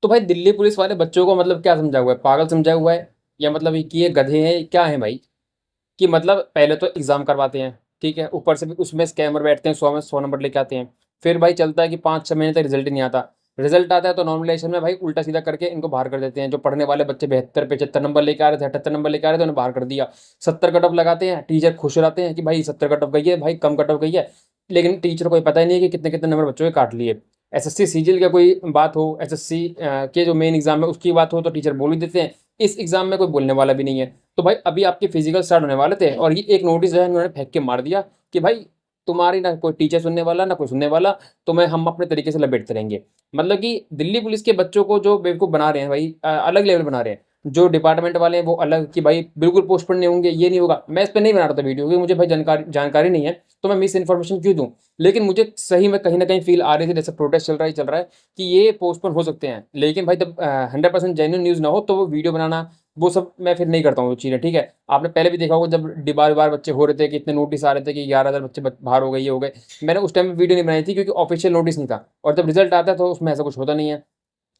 तो भाई दिल्ली पुलिस वाले बच्चों को मतलब क्या समझा हुआ है, पागल समझा हुआ है, या मतलब कि ये गधे हैं क्या है भाई। कि मतलब पहले तो एग्ज़ाम करवाते हैं, ठीक है, ऊपर से भी उसमें स्कैमर बैठते हैं, 100 में 100 नंबर लेके आते हैं। फिर भाई चलता है कि 5-6 महीने तक रिजल्ट नहीं आता। रिजल्ट आता है तो नॉर्मलाइजेशन में भाई उल्टा सीधा करके इनको बाहर कर देते हैं। जो पढ़ने वाले बच्चे 72-75 नंबर लेके आ रहे थे, 78 नंबर लेके आ रहे थे, उन्हें बाहर कर दिया। 70 कट ऑफ लगाते हैं, टीचर खुश रहते हैं कि भाई 70 कट ऑफ गई है, भाई कम कट ऑफ गई है। लेकिन टीचर को ये पता ही नहीं है कि कितने कितने नंबर बच्चों के काट लिए। एसएससी सीजीएल का कोई बात हो, एसएससी के जो मेन एग्जाम है उसकी बात हो, तो टीचर बोल ही देते हैं। इस एग्जाम में कोई बोलने वाला भी नहीं है। तो भाई अभी आपके फिजिकल स्टार्ट होने वाले थे और ये एक नोटिस जो है इन्होंने फेंक के मार दिया कि भाई तुम्हारी ना कोई टीचर सुनने वाला ना कोई सुनने वाला, तुम्हें हम अपने तरीके से लपेटते रहेंगे। मतलब कि दिल्ली पुलिस के बच्चों को जो बेवकूफ़ बना रहे हैं भाई, अलग लेवल बना रहे हैं। जो डिपार्टमेंट वाले हैं वो अलग कि भाई बिल्कुल पोस्टपोन नहीं होंगे, ये नहीं होगा। मैं इस पे नहीं बना रहा था वीडियो क्योंकि मुझे भाई जानकारी नहीं है, तो मैं मिस इन्फॉर्मेशन क्यों दूँ। लेकिन मुझे सही में कहीं ना कहीं फील आ रही थी, जैसे प्रोटेस्ट चल रहा है कि ये पोस्टपोन हो सकते हैं। लेकिन भाई जब 100% जेन्युइन न्यूज़ ना हो तो वो वीडियो बनाना, वो सब मैं फिर नहीं करता हूँ वो चीज़ें, ठीक है। आपने पहले भी देखा होगा जब डिबार बार बच्चे हो रहे थे कि इतने नोटिस आ रहे थे कि 11,000 बच्चे बाहर हो गए, ये हो गए। मैंने उस टाइम में वीडियो नहीं बनाई थी क्योंकि ऑफिशियल नोटिस नहीं था, और जब रिजल्ट आता है तो उसमें ऐसा कुछ होता नहीं है।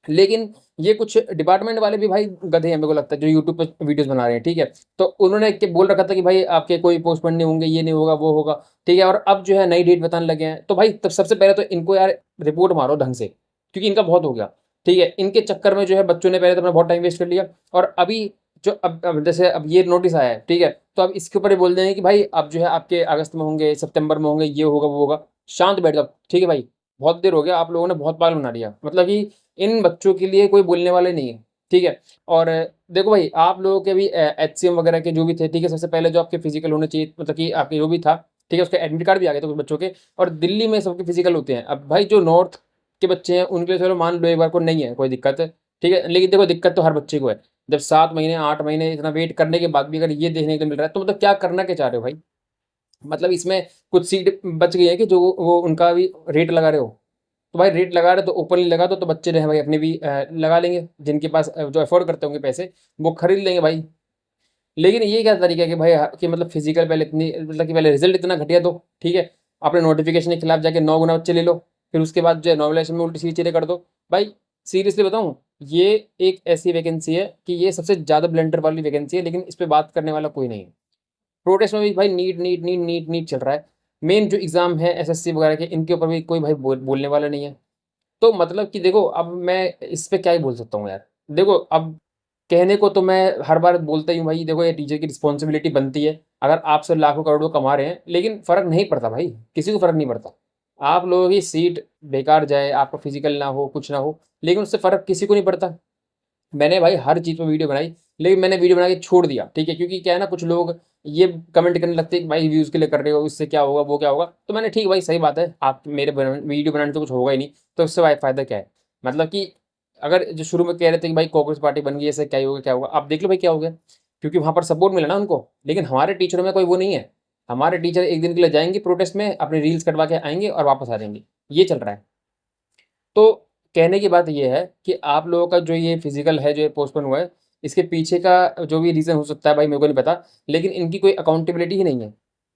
लेकिन ये कुछ डिपार्टमेंट वाले भी भाई गधे हैं, मेरे को लगता है, जो यूट्यूब पे वीडियोस बना रहे हैं, ठीक है। तो उन्होंने के बोल रखा था कि भाई आपके कोई पोस्टपोन नहीं होंगे, ये नहीं होगा, वो होगा, ठीक है। और अब जो है नई डेट बताने लगे हैं, तो भाई तब सबसे पहले तो इनको यार रिपोर्ट मारो ढंग से, क्योंकि इनका बहुत हो गया, ठीक है। इनके चक्कर में जो है बच्चों ने पहले तो अपना बहुत टाइम वेस्ट कर लिया, और अभी जो अब जैसे अब ये नोटिस आया है, ठीक है, तो अब इसके ऊपर ये बोल देंगे कि भाई अब जो है आपके अगस्त में होंगे, सितंबर में होंगे, ये होगा वो होगा। शांत बैठ जाओ, ठीक है भाई। बहुत देर हो गया, आप लोगों ने बहुत पागल बना दिया। मतलब कि इन बच्चों के लिए कोई बोलने वाले नहीं है, ठीक है। और देखो भाई आप लोगों के भी एचसीएम वगैरह के जो भी थे, ठीक है, सबसे पहले जो आपके फिजिकल होने चाहिए, मतलब कि आपके जो भी था, ठीक है, उसके एडमिट कार्ड भी आ गए थे कुछ बच्चों के। और दिल्ली में सबके फिजिकल होते हैं। अब भाई जो नॉर्थ के बच्चे हैं उनके लिए चलो मान लो एक बार को नहीं है कोई दिक्कत, ठीक है। लेकिन देखो दिक्कत तो हर बच्चे को है। जब 7 महीने 8 महीने इतना वेट करने के बाद भी अगर ये देखने को मिल रहा है, तो मतलब क्या करना क्या चाह रहे हो भाई। मतलब इसमें कुछ सीट बच गई है कि जो वो उनका भी रेट लगा रहे हो। तो भाई रेट लगा रहे तो ओपनली लगा दो, तो बच्चे जो है भाई अपने भी लगा लेंगे, जिनके पास जो अफोर्ड करते होंगे पैसे, वो खरीद लेंगे भाई। लेकिन ये क्या तरीका है कि भाई कि मतलब फिजिकल पहले इतनी, मतलब कि पहले रिजल्ट इतना घटिया दो, ठीक है, अपने नोटिफिकेशन के खिलाफ जाके 9 गुना बच्चे ले लो, फिर उसके बाद जो है नॉमिनेशन में उल्टी सीधी चीज़ें कर दो। भाई सीरियसली बताऊँ, ये एक ऐसी वैकेंसी है कि ये सबसे ज़्यादा ब्लेंडर वाली वैकेंसी है, लेकिन इस पर बात करने वाला कोई नहीं है। प्रोटेस्ट में भी भाई NEET NEET NEET NEET NEET चल रहा है। मेन जो एग्ज़ाम है एसएससी वगैरह के, इनके ऊपर भी कोई भाई बोलने वाला नहीं है। तो मतलब कि देखो अब मैं इस पे क्या ही बोल सकता हूँ यार। देखो अब कहने को तो मैं हर बार बोलता ही हूँ भाई, देखो ये टीचर की रिस्पॉन्सिबिलिटी बनती है। अगर आपसे लाखों करोड़ों कमा रहे हैं, लेकिन फ़र्क नहीं पड़ता भाई, किसी को फ़र्क नहीं पड़ता। आप लोगों की सीट बेकार जाए, आपका फिजिकल ना हो, कुछ ना हो, लेकिन उससे फ़र्क किसी को नहीं पड़ता। मैंने भाई हर चीज़ पे वीडियो बनाई, लेकिन मैंने वीडियो बना के छोड़ दिया, ठीक है, क्योंकि क्या है ना, कुछ लोग ये कमेंट करने लगते हैं कि भाई व्यूज़ के लिए कर रहे हो, इससे क्या होगा, वो क्या होगा। तो मैंने ठीक भाई सही बात है, आप मेरे वीडियो बनाने से कुछ होगा ही नहीं, तो उससे भाई फ़ायदा क्या है। मतलब कि अगर जो शुरू में कह रहे थे कि भाई कांग्रेस पार्टी बन गई, इससे क्या ही होगा क्या होगा, आप देख लो भाई क्या हो गया। क्योंकि वहाँ पर सपोर्ट मिला ना उनको। लेकिन हमारे टीचरों में कोई वो नहीं है। हमारे टीचर एक दिन के लिए जाएंगे प्रोटेस्ट में, अपनी रील्स कटवा के आएंगे और वापस आ जाएंगे। ये चल रहा है। तो कहने की बात ये है कि आप लोगों का जो ये फिजिकल है जो ये पोस्टपोन हुआ है, इसके पीछे का जो भी रीज़न हो सकता है भाई मेरे को नहीं पता, लेकिन इनकी कोई अकाउंटेबिलिटी ही नहीं है।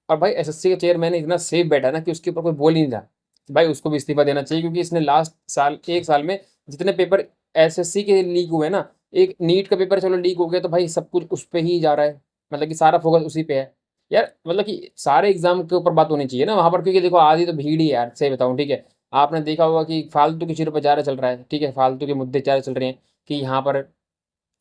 और भाई एसएससी का चेयरमैन इतना सेफ बैठा है ना कि उसके ऊपर कोई बोल ही नहीं रहा कि भाई उसको भी इस्तीफा देना चाहिए, क्योंकि इसने लास्ट साल 1 साल में जितने पेपर एसएससी के लीक हुए ना, एक नीट का पेपर चलो लीक हो गया तो भाई सब कुछ उस पे ही जा रहा है। मतलब कि सारा फोकस उसी पे है यार। मतलब कि सारे एग्जाम के ऊपर बात होनी चाहिए ना वहाँ पर, क्योंकि देखो आधी तो भीड़ ही है यार, सही बताऊँ, ठीक है। आपने देखा होगा कि फालतू की चीज़ों पर ज़्यादा चल रहा है, ठीक है, फालतू के मुद्दे ज़्यादा चल रहे हैं कि यहाँ पर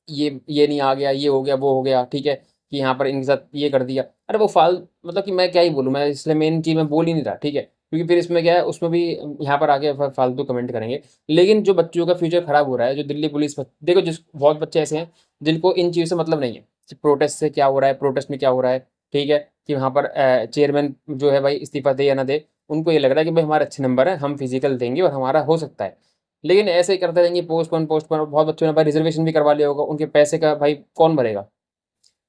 ये नहीं आ गया, ये हो गया, वो हो गया, ठीक है, कि यहाँ पर इनके साथ ये कर दिया। अरे वो मतलब कि मैं क्या ही बोलूँ, मैं इसलिए मेन चीज़ मैं बोल ही नहीं रहा, ठीक है, क्योंकि फिर इसमें क्या है, उसमें भी यहाँ पर आके फालतू कमेंट करेंगे। लेकिन जो बच्चों का फ्यूचर खराब हो रहा है, जो दिल्ली पुलिस देखो, जिस बहुत बच्चे ऐसे हैं जिनको इन चीज़ों से मतलब नहीं है, प्रोटेस्ट से क्या हो रहा है, प्रोटेस्ट में क्या हो रहा है, ठीक है, कि वहाँ पर चेयरमैन जो है भाई इस्तीफा दे या ना दे, उनको ये लग रहा है कि भाई हमारे अच्छे नंबर है, हम फिजिकल देंगे और हमारा हो सकता है। लेकिन ऐसे ही करते रहेंगे, पोस्टपोन पोस्टपोन, और बहुत बच्चों ने भाई रिजर्वेशन भी करवा लिया होगा, उनके पैसे का भाई कौन भरेगा।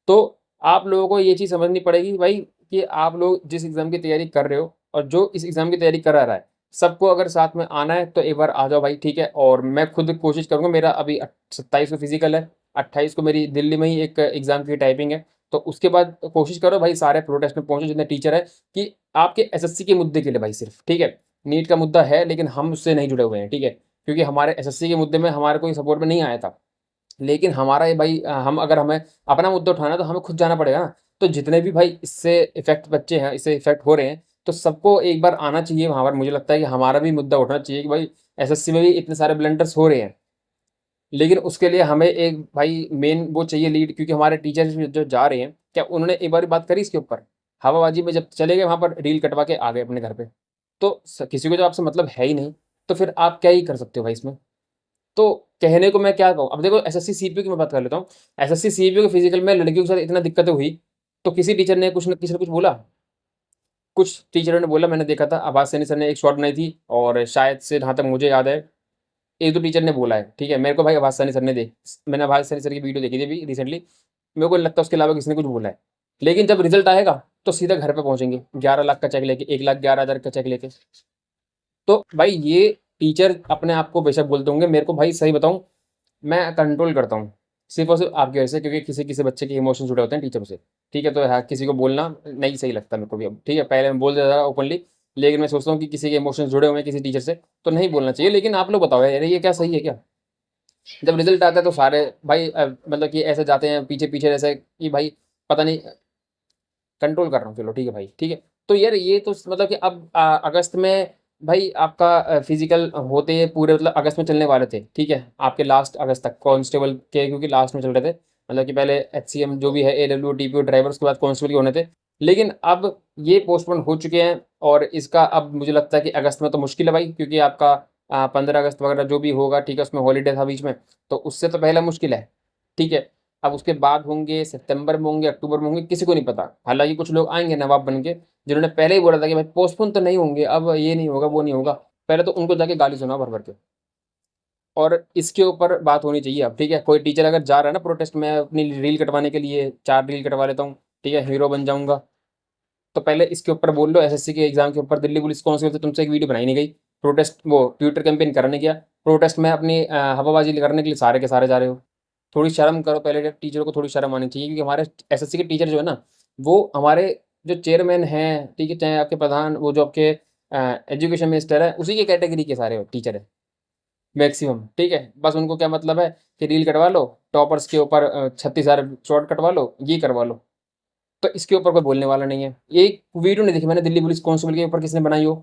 तो आप लोगों को ये चीज़ समझनी पड़ेगी भाई, कि आप लोग जिस एग्ज़ाम की तैयारी कर रहे हो और जो इस एग्ज़ाम की तैयारी करा रहा है, सबको अगर साथ में आना है तो एक बार आ जाओ भाई, ठीक है। और मैं खुद कोशिश करूँगा, मेरा अभी 27 को फिजिकल है, 28 को मेरी दिल्ली में ही एक एग्ज़ाम की टाइपिंग है। तो उसके बाद कोशिश करो भाई सारे प्रोटेस्ट में पहुँचो जितने टीचर है, कि आपके एसएससी के मुद्दे के लिए भाई सिर्फ, ठीक है। नीट का मुद्दा है लेकिन हम उससे नहीं जुड़े हुए हैं, ठीक है। क्योंकि हमारे एसएससी के मुद्दे में हमारे कोई सपोर्ट में नहीं आया था। लेकिन हमारा ये भाई हम अगर हमें अपना मुद्दा उठाना है तो हमें खुद जाना पड़ेगा ना। तो जितने भी भाई इससे इफ़ेक्ट बच्चे हैं, इससे इफ़ेक्ट हो रहे हैं, तो सबको एक बार आना चाहिए वहाँ पर। मुझे लगता है कि हमारा भी मुद्दा उठना चाहिए कि भाई एसएससी में भी इतने सारे ब्लंडर्स हो रहे हैं। लेकिन उसके लिए हमें एक भाई मेन वो चाहिए लीड, क्योंकि हमारे टीचर्स जो जा रहे हैं, क्या उन्होंने एक बार बात करी इसके ऊपर? हवाबाजी में जब चले गए वहाँ पर रील कटवा के आ गए अपने घर पे। तो किसी को जब आपसे मतलब है ही नहीं, तो फिर आप क्या ही कर सकते हो भाई इसमें? तो कहने को मैं क्या कहूँ, अब देखो एसएससी सीपीयू की मैं बात कर लेता हूँ। एसएससी सीपीयू के फिजिकल में लड़कियों के साथ इतना दिक्कतें हुई, तो किसी टीचर ने कुछ न किसी ने कुछ बोला? कुछ टीचरों ने बोला, मैंने देखा था आवाज सैनी सर ने एक शॉट बनाई थी, और शायद से जहाँ तक मुझे याद है एक दो टीचर ने बोला है, ठीक है। मेरे को भाई आवाज सैनी सर ने मैंने आवाज सैनी सर की वीडियो देखी थी अभी रिसेंटली। मेरे को नहीं लगता उसके अलावा किसी ने कुछ बोला है। लेकिन जब रिजल्ट आएगा तो सीधा घर पे पहुंचेंगे 11 लाख का चेक लेके, 1,11,000 का चेक लेके। तो भाई ये टीचर अपने आप को बेशक बोलते होंगे, मेरे को भाई सही बताऊं, मैं कंट्रोल करता हूँ सिर्फ और सिर्फ आपकी वजह से, क्योंकि किसी किसी बच्चे के इमोशन जुड़े होते हैं टीचर से। ठीक है, तो हाँ, किसी को बोलना नहीं सही लगता मेरे को भी अब। ठीक है, पहले मैं बोल देता था ओपनली, लेकिन मैं सोचता हूँ कि किसी के इमोशंस जुड़े हुए हैं किसी टीचर से, तो नहीं बोलना चाहिए। लेकिन आप लोग बताओ यार, ये क्या सही है क्या? जब रिजल्ट आता है तो सारे भाई मतलब कि ऐसे जाते हैं पीछे पीछे, जैसे कि भाई पता नहीं। कंट्रोल कर रहा हूँ, चलो ठीक है भाई, ठीक है। तो यार ये तो मतलब कि अब अगस्त में भाई आपका फिजिकल होते पूरे, मतलब अगस्त में चलने वाले थे, ठीक है, आपके लास्ट अगस्त तक कांस्टेबल के, क्योंकि लास्ट में चल रहे थे। मतलब कि पहले एचसीएम जो भी है, एडब्ल्यू टीपीओ ड्राइवर, उसके बाद कांस्टेबल के होने थे। लेकिन अब ये पोस्टपोन हो चुके हैं, और इसका अब मुझे लगता है कि अगस्त में तो मुश्किल है भाई, क्योंकि आपका 15 अगस्त वगैरह जो भी होगा, ठीक है, उसमें हॉलीडे था बीच में, तो उससे तो पहले मुश्किल है। ठीक है, अब उसके बाद होंगे, सितंबर में होंगे, अक्टूबर में होंगे, किसी को नहीं पता। हालांकि कुछ लोग आएंगे नवाब बन के, जिन्होंने पहले ही बोला था कि भाई पोस्टपोन तो नहीं होंगे, अब ये नहीं होगा वो नहीं होगा। पहले तो उनको जाके गाली सुना भर भर के। और इसके ऊपर बात होनी चाहिए अब। ठीक है, कोई टीचर अगर जा रहा है ना प्रोटेस्ट में अपनी रील कटवाने के लिए, 4 रील कटवा लेता हूँ, ठीक है, हीरो बन जाऊंगा, तो पहले इसके ऊपर बोल लो। एसएससी के एग्जाम के ऊपर दिल्ली पुलिस कांस्टेबल से तुमसे एक वीडियो बनाई नहीं गई, प्रोटेस्ट वो ट्विटर कैंपेन करने गया, प्रोटेस्ट में अपनी हवाबाजी करने के लिए सारे के सारे जा रहे हो। थोड़ी शर्म करो पहले, टीचरों को थोड़ी शर्म आनी चाहिए, क्योंकि हमारे एसएससी के टीचर जो है ना, वो हमारे जो चेयरमैन हैं, ठीक है, चाहे आपके प्रधान, वो जो आपके एजुकेशन मिनिस्टर है, उसी के कैटेगरी के सारे टीचर है मैक्सिमम। ठीक है, बस उनको क्या मतलब है कि रील कटवा लो, टॉपर्स के ऊपर 36,000 शॉर्ट कटवा लो, ये करवा लो। तो इसके ऊपर कोई बोलने वाला नहीं है। एक वीडियो नहीं देखी मैंने दिल्ली पुलिस कांस्टेबल के ऊपर किसने बनाई हो।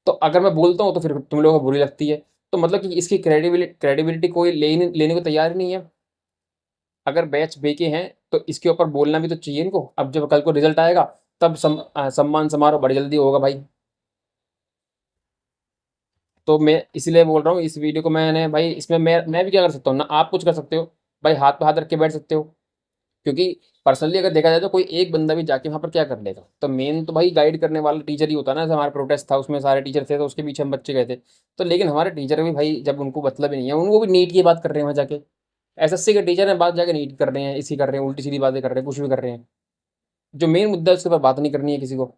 तो अगर मैं बोलता हूँ तो फिर तुम लोगों को बुरी लगती है। तो मतलब कि इसकी क्रेडिबिलिटी कोई लेने को तैयार ही नहीं है। अगर बैच बेके हैं तो इसके ऊपर बोलना भी तो चाहिए इनको। अब जब कल को रिजल्ट आएगा, तब सम्मान समारोह बड़ी जल्दी होगा भाई। तो मैं इसलिए बोल रहा हूँ, इस वीडियो को मैंने भाई, इसमें मैं भी क्या कर सकता हूँ ना, आप कुछ कर सकते हो भाई, हाथ पे हाथ रख के बैठ सकते हो। क्योंकि पर्सनली अगर देखा जाए तो कोई एक बंदा भी जाके वहाँ पर क्या कर लेगा? तो मेन तो भाई गाइड करने वाला टीचर ही होता है ना। जैसे हमारा प्रोटेस्ट था, उसमें सारे टीचर थे, तो उसके पीछे हम बच्चे गए थे। तो लेकिन हमारे टीचर भी भाई, जब उनको मतलब ही नहीं है, उनको भी नीट की बात कर रहे हैं वहाँ जाके। एसएससी के टीचर हैं, बात जाके नीट कर रहे हैं, इसी कर रहे हैं, उल्टी सीधी बातें कर रहे हैं, कुछ भी कर रहे हैं। जो मेन मुद्दा है उसके ऊपर बात नहीं करनी है किसी को।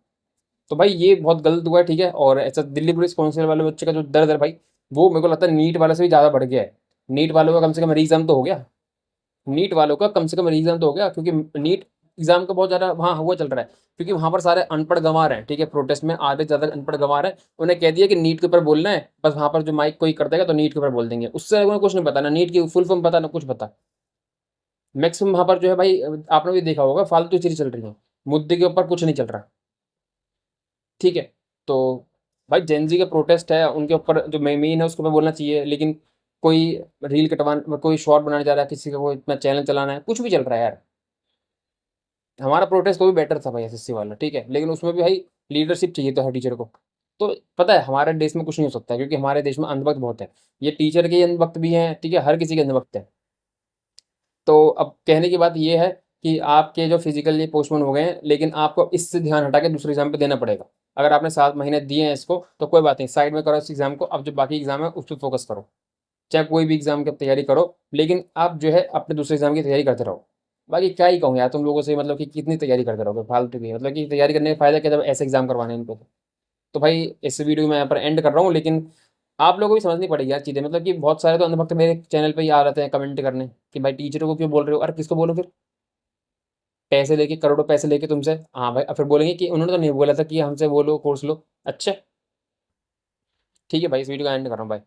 तो भाई ये बहुत गलत हुआ है, ठीक है। और ऐसा दिल्ली पुलिस काउंसिल वाले बच्चे का जो दर्द है भाई, वो मेरे को लगता है नीट वाले से भी ज़्यादा बढ़ गया है। नीट वालों का कम से कम रीज़न तो हो गया। नीट वालों का कम से कम रीज़न तो हो गया, क्योंकि नीट एग्जाम का बहुत ज़्यादा वहाँ हुआ चल रहा है। क्योंकि वहाँ पर सारे अनपढ़ गंवार हैं, ठीक है, प्रोटेस्ट में आधे से ज़्यादा अनपढ़ गंवार हैं। उन्हें कह दिया कि नीट के ऊपर बोलना है, बस वहाँ पर जो माइक कोई कर देगा तो नीट के ऊपर बोल देंगे। उससे उन्हें कुछ नहीं पता, ना नीट की फुल फॉर्म पता, ना कुछ पता। मैक्सिमम वहाँ पर जो है भाई, आपने भी देखा होगा, फालतू चीज़ चल रही है, मुद्दे के ऊपर कुछ नहीं चल रहा। ठीक है, तो भाई जेनजी का प्रोटेस्ट है, उनके ऊपर जो मेन है उसके ऊपर बोलना चाहिए। लेकिन कोई रील कटवा, कोई शॉर्ट बनाने जा रहा है, किसी का कोई इतना चैनल चलाना है, कुछ भी चल रहा है यार। हमारा प्रोटेस्ट तो भी बेटर था भाई एसएससी वाला, ठीक है, लेकिन उसमें भी भाई लीडरशिप चाहिए था हर टीचर को। तो पता है हमारे देश में कुछ नहीं हो सकता, क्योंकि हमारे देश में अंधभक्त बहुत है। ये टीचर के अंधभक्त भी हैं, ठीक है, हर किसी के अंधभक्त है। तो अब कहने की बात ये है कि आपके जो फिजिकल ये पोस्टपोन हो गए हैं, लेकिन आपको इससे ध्यान हटा के दूसरे एग्जाम पे देना पड़ेगा। अगर आपने 7 महीने दिए हैं इसको, तो कोई बात नहीं, साइड में करो इस एग्जाम को। अब जो बाकी एग्जाम है उस पर फोकस करो, चाहे कोई भी एग्जाम की तैयारी करो, लेकिन आप जो है अपने दूसरे एग्जाम की तैयारी करते रहो। बाकी क्या ही कहूँ यार तुम लोगों से, मतलब कि कितनी तैयारी करते रहोगे फालतू की, मतलब कि तैयारी करने का फायदा क्या जब ऐसे एग्जाम करवाने हैं इनको। तो भाई इस वीडियो में यहाँ पर एंड कर रहा हूँ, लेकिन आप लोगों को भी समझनी पड़ेगी यार चीज़ें। मतलब कि बहुत सारे तो अंधभक्त मेरे चैनल पे ही आ रहते हैं कमेंट करने कि भाई टीचरों को क्यों बोल रहे हो। अरे किसको बोलो फिर? पैसे लेके, करोड़ों पैसे लेके तुमसे, हाँ भाई, अब फिर बोलेंगे कि उन्होंने तो नहीं बोला था कि हमसे वो लो कोर्स लो। अच्छा, ठीक है भाई, इस वीडियो का एंड कर रहा हूँ, बाय।